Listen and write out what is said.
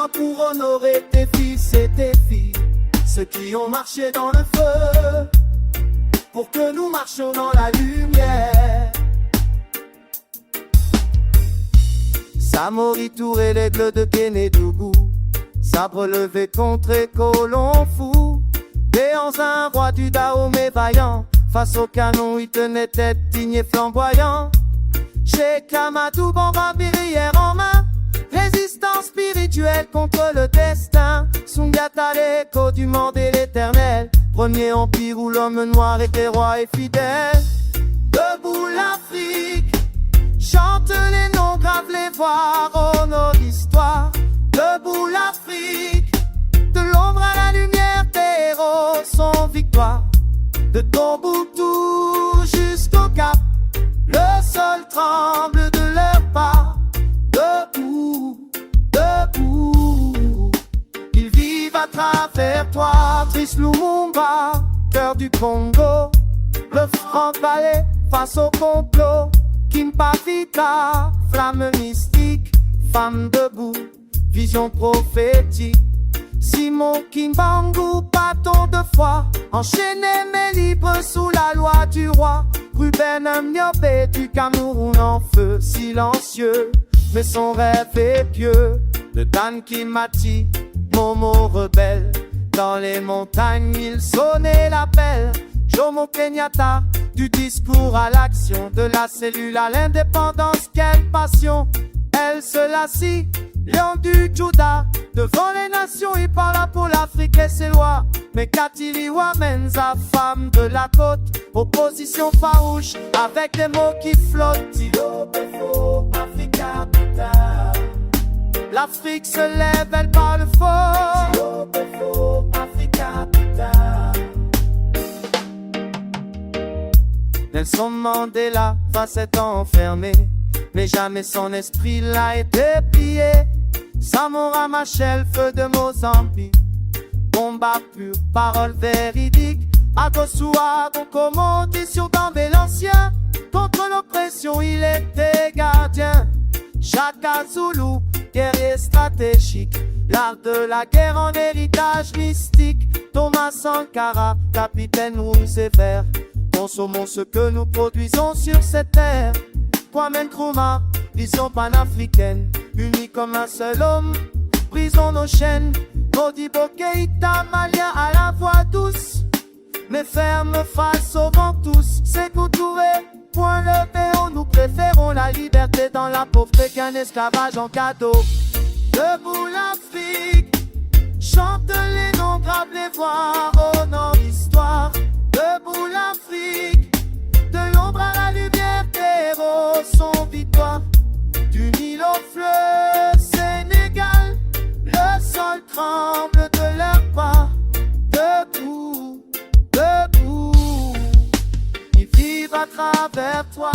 toi pour honorer tes fils et tes filles, ceux qui ont marché dans le feu, pour que nous marchions dans la lumière. Samori Touré, l'aigle de Kénédougou, sabre levé contre les colons fous. Béans, un roi du Dahomey vaillant, face au canon il tenait tête digne et flamboyant. Cheikh Amadou Bamba, hier en main, résistance spirituelle contre le destin. Soundiata, l'écho du monde et l'éternel, premier empire où l'homme noir était roi et fidèle. Debout l'Afrique, chante les noms, grave les voix, honore l'histoire. Debout l'Afrique, de l'ombre à la lumière, tes héros sont victoire. De Tombouctou jusqu'au Cap, le sol tremble de leur pas. Debout, debout, ils vivent à travers toi. Brice Lumumba, cœur du Congo, le franc-balai face au complot. Kimpa Vita, flamme mystique, femme debout, vision prophétique. Simon Kimbangu, bâton de foi, enchaîné mais libre sous la loi du roi. Ruben Myobe du Cameroun en feu, silencieux, mais son rêve est pieux. De Dan Kimati, Momo rebelle, dans les montagnes il sonnait l'appel. Jomo Kenyatta, du discours à l'action, de la cellule à l'indépendance, quelle passion. Elle se lassit, lion du Juda, devant les nations il parla pour l'Afrique et ses lois. Mais Katiliwa Menza, femme de la côte, opposition farouche, avec des mots qui flottent. Tilo Befo, Africa putain. L'Afrique se lève, elle parle fort. Tilo Befo, Africa putain. Nelson Mandela va s'être enfermé, mais jamais son esprit l'a été plié. Samora Machel, feu de Mozambique, combat pur, parole véridique. Agosua, commandation d'Ambé l'ancien, contre l'oppression il était gardien. Chaka Zulu, guerrier stratégique, l'art de la guerre en héritage mystique. Thomas Sankara, capitaine rouge et vert, consommons ce que nous produisons sur cette terre. Kwame Nkrumah, vision panafricaine, unis comme un seul homme, brisons nos chaînes. Modibo Keïta, malien à la voix douce, mais ferme face au vent tous. Sékou Touré, point levé, nous préférons la liberté dans la pauvreté qu'un esclavage en cadeau. Debout l'Afrique, chante les noms, grave les voix, honore l'histoire. Debout l'Afrique, de l'ombre à la lumière, tes héros sont victoire. Du Nil au fleuve Sénégal, le sol tremble de leur pas. Debout, debout, ils vivent à travers toi.